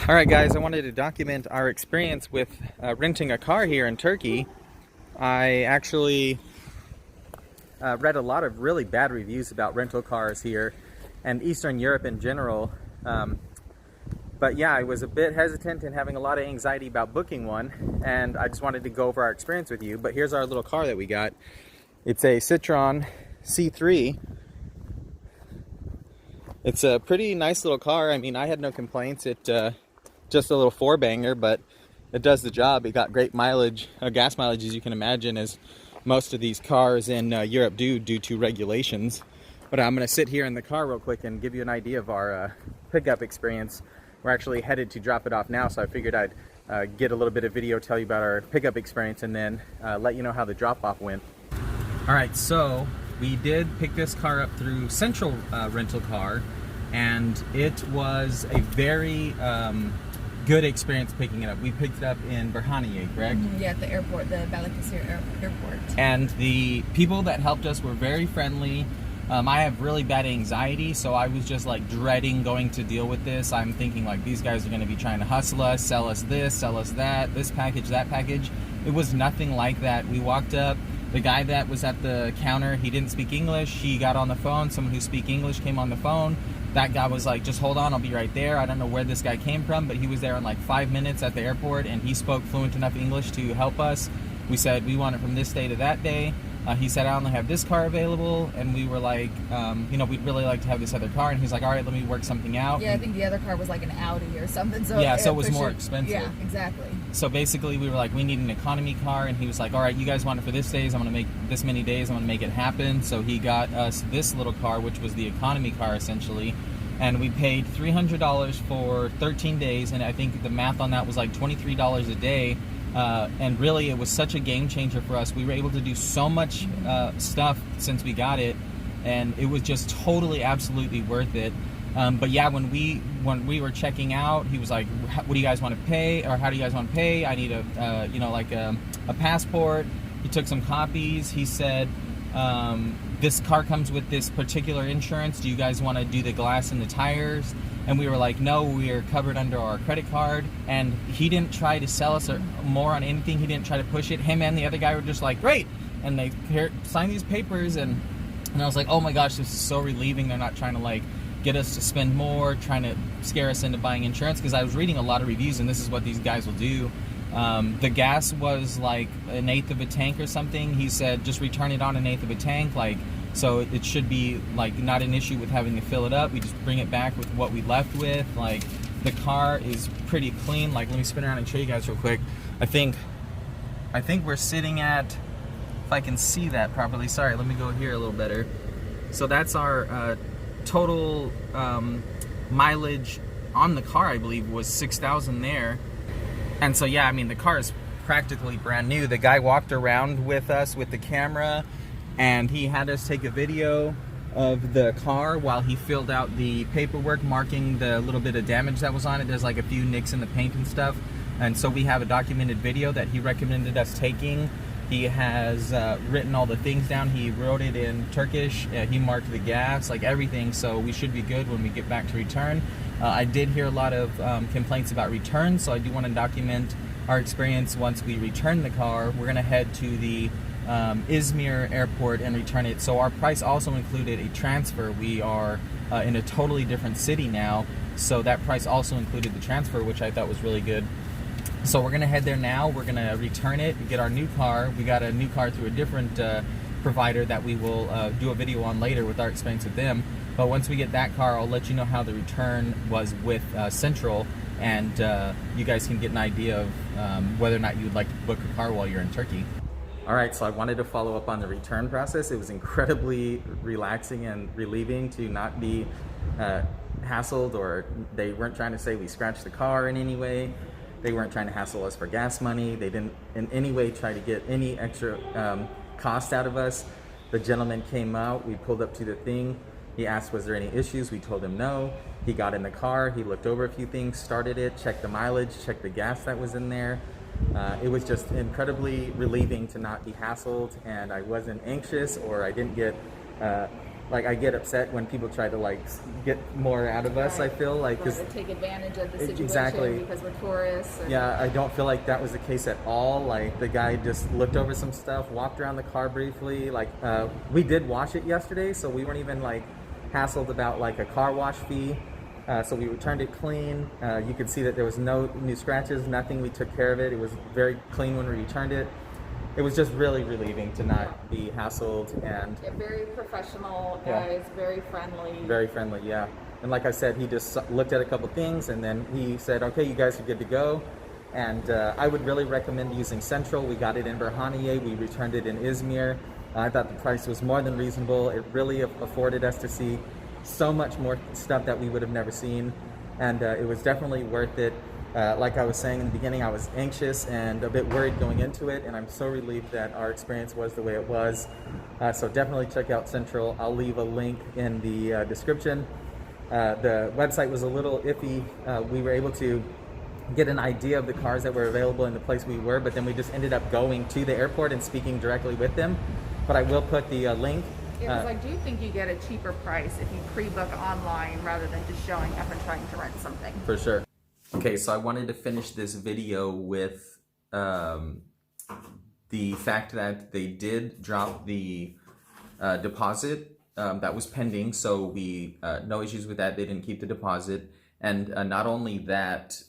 All right, guys, I wanted to document our experience with renting a car here in Turkey. I actually read a lot of really bad reviews about rental cars here and Eastern Europe in general. But yeah, I was a bit hesitant and having a lot of anxiety about booking one, and I just wanted to go over our experience with you. But here's our little car that we got. It's a Citroen C3. It's a pretty nice little car. I mean, I had no complaints. It just a little four banger, but it does the job. It got great mileage, gas mileage, as you can imagine, as most of these cars in Europe do due to regulations. But I'm going to sit here in the car real quick and give you an idea of our pickup experience. We're actually headed to drop it off now, so I figured I'd get a little bit of video, tell you about our pickup experience, and then let you know how the drop-off went. All right, so we did pick this car up through Central Rental Car, and it was a very good experience picking it up. We picked it up in Burhaniye, correct? Yeah, at the airport, the Balıkesir airport. And the people that helped us were very friendly. I have really bad anxiety, so I was just like dreading going to deal with this. I'm thinking like these guys are going to be trying to hustle us, sell us this, sell us that, this package, that package. It was nothing like that. We walked up. The guy that was at the counter, he didn't speak English. He got on the phone. Someone who speaks English came on the phone. That guy was like, just hold on, I'll be right there. I don't know where this guy came from, but he was there in like 5 minutes at the airport, and he spoke fluent enough English to help us. We said, we want it from this day to that day. He said, I only have this car available, and we were like, we'd really like to have this other car, and he's like, all right, let me work something out. Yeah, I think the other car was like an Audi or something. So yeah, so it was more expensive. Yeah, exactly. So basically, we were like, we need an economy car, and he was like, all right, you guys want it for this days, I'm going to make this many days, I'm going to make it happen. So he got us this little car, which was the economy car, essentially, and we paid $300 for 13 days, and I think the math on that was like $23 a day. And really, it was such a game changer for us. We were able to do so much stuff since we got it, and it was just totally, absolutely worth it. But yeah, when we were checking out, he was like, "What do you guys want to pay, or how do you guys want to pay? I need a passport." He took some copies. He said, "This car comes with this particular insurance. Do you guys want to do the glass and the tires?" And we were like, no, we are covered under our credit card. And he didn't try to sell us more on anything. He didn't try to push it. Him and the other guy were just like, great. And they signed these papers. And I was like, oh my gosh, this is so relieving. They're not trying to like get us to spend more, trying to scare us into buying insurance. Because I was reading a lot of reviews, and this is what these guys will do. The gas was like 1/8 of a tank or something. He said, just return it on 1/8 of a tank. So it should be like not an issue with having to fill it up. We just bring it back with what we left with. Like, the car is pretty clean. Like, let me spin around and show you guys real quick. I think we're sitting at, if I can see that properly. Sorry, let me go here a little better. So that's our total mileage on the car, I believe, was 6,000 there. And so yeah, I mean, the car is practically brand new. The guy walked around with us with the camera, and he had us take a video of the car while he filled out the paperwork marking the little bit of damage that was on it. There's like a few nicks in the paint and stuff. And so we have a documented video that he recommended us taking. He has written all the things down. He wrote it in Turkish. He marked the gas, like everything. So we should be good when we get back to return. I did hear a lot of complaints about returns, so I do want to document our experience once we return the car. We're going to head to the Izmir airport and return it. So our price also included a transfer. We are in a totally different city now, so that price also included the transfer, which I thought was really good. So we're gonna head there now. We're gonna return it, get our new car. We got a new car through a different provider that we will do a video on later with our experience with them. But once we get that car, I'll let you know how the return was with Central, and you guys can get an idea of whether or not you would like to book a car while you're in Turkey. All right, so I wanted to follow up on the return process. It was incredibly relaxing and relieving to not be hassled, or they weren't trying to say we scratched the car in any way. They weren't trying to hassle us for gas money. They didn't in any way try to get any extra cost out of us. The gentleman came out, we pulled up to the thing. He asked, was there any issues? We told him no. He got in the car, he looked over a few things, started it, checked the mileage, checked the gas that was in there. It was just incredibly relieving to not be hassled, and I wasn't anxious, or I didn't get like I get upset when people try to like get more out of us. I feel like because take advantage of the situation exactly because we're tourists. Yeah, I don't feel like that was the case at all. Like the guy just looked over some stuff, walked around the car briefly. Like we did wash it yesterday, so we weren't even like hassled about like a car wash fee. So we returned it clean. You could see that there was no new scratches, nothing. We took care of it. It was very clean when we returned it. It was just really relieving to not be hassled and very professional guys, very friendly. Very friendly, yeah. And like I said, he just looked at a couple things and then he said, okay, you guys are good to go. And I would really recommend using Central. We got it in Burhaniye. We returned it in Izmir. I thought the price was more than reasonable. It really afforded us to see so much more stuff that we would have never seen. And it was definitely worth it. Like I was saying in the beginning, I was anxious and a bit worried going into it, and I'm so relieved that our experience was the way it was. So definitely check out Central. I'll leave a link in the description. The website was a little iffy. We were able to get an idea of the cars that were available in the place we were, but then we just ended up going to the airport and speaking directly with them. But I will put the link. I do think you get a cheaper price if you pre-book online rather than just showing up and trying to rent something. For sure. Okay, so I wanted to finish this video with the fact that they did drop the deposit that was pending, so we no issues with that. They didn't keep the deposit, and not only that,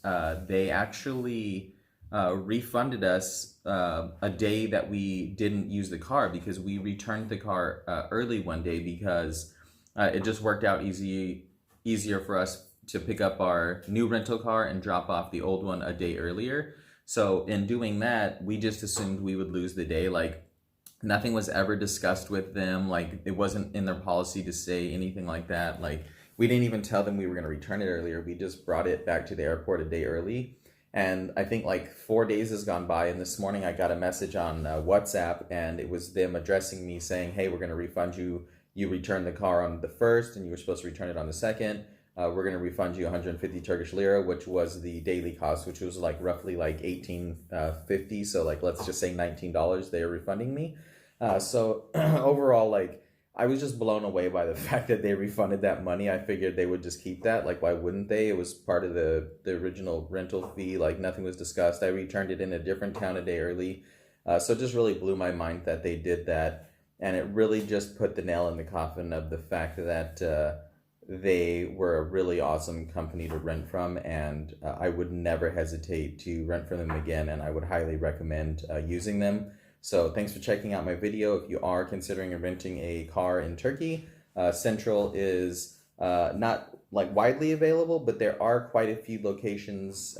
they actually refunded us a day that we didn't use the car because we returned the car early one day because it just worked out easier for us to pick up our new rental car and drop off the old one a day earlier. So in doing that, we just assumed we would lose the day. Like nothing was ever discussed with them. Like it wasn't in their policy to say anything like that. Like we didn't even tell them we were going to return it earlier. We just brought it back to the airport a day early. And I think like 4 days has gone by, and this morning I got a message on WhatsApp, and it was them addressing me saying, hey, we're going to refund you. You returned the car on the 1st and you were supposed to return it on the 2nd. We're going to refund you 150 Turkish lira, which was the daily cost, which was like roughly like 18.50. So like, let's just say $19 they're refunding me. So overall, like I was just blown away by the fact that they refunded that money. I figured they would just keep that. Like, why wouldn't they? It was part of the original rental fee. Like nothing was discussed. I returned it in a different town a day early. So it just really blew my mind that they did that. And it really just put the nail in the coffin of the fact that they were a really awesome company to rent from, and I would never hesitate to rent from them again, and I would highly recommend using them. So thanks for checking out my video. If you are considering renting a car in Turkey, Central is not like widely available, but there are quite a few locations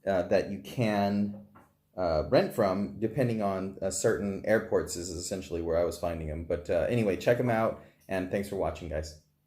that you can rent from depending on certain airports is essentially where I was finding them. But anyway, check them out, and thanks for watching, guys.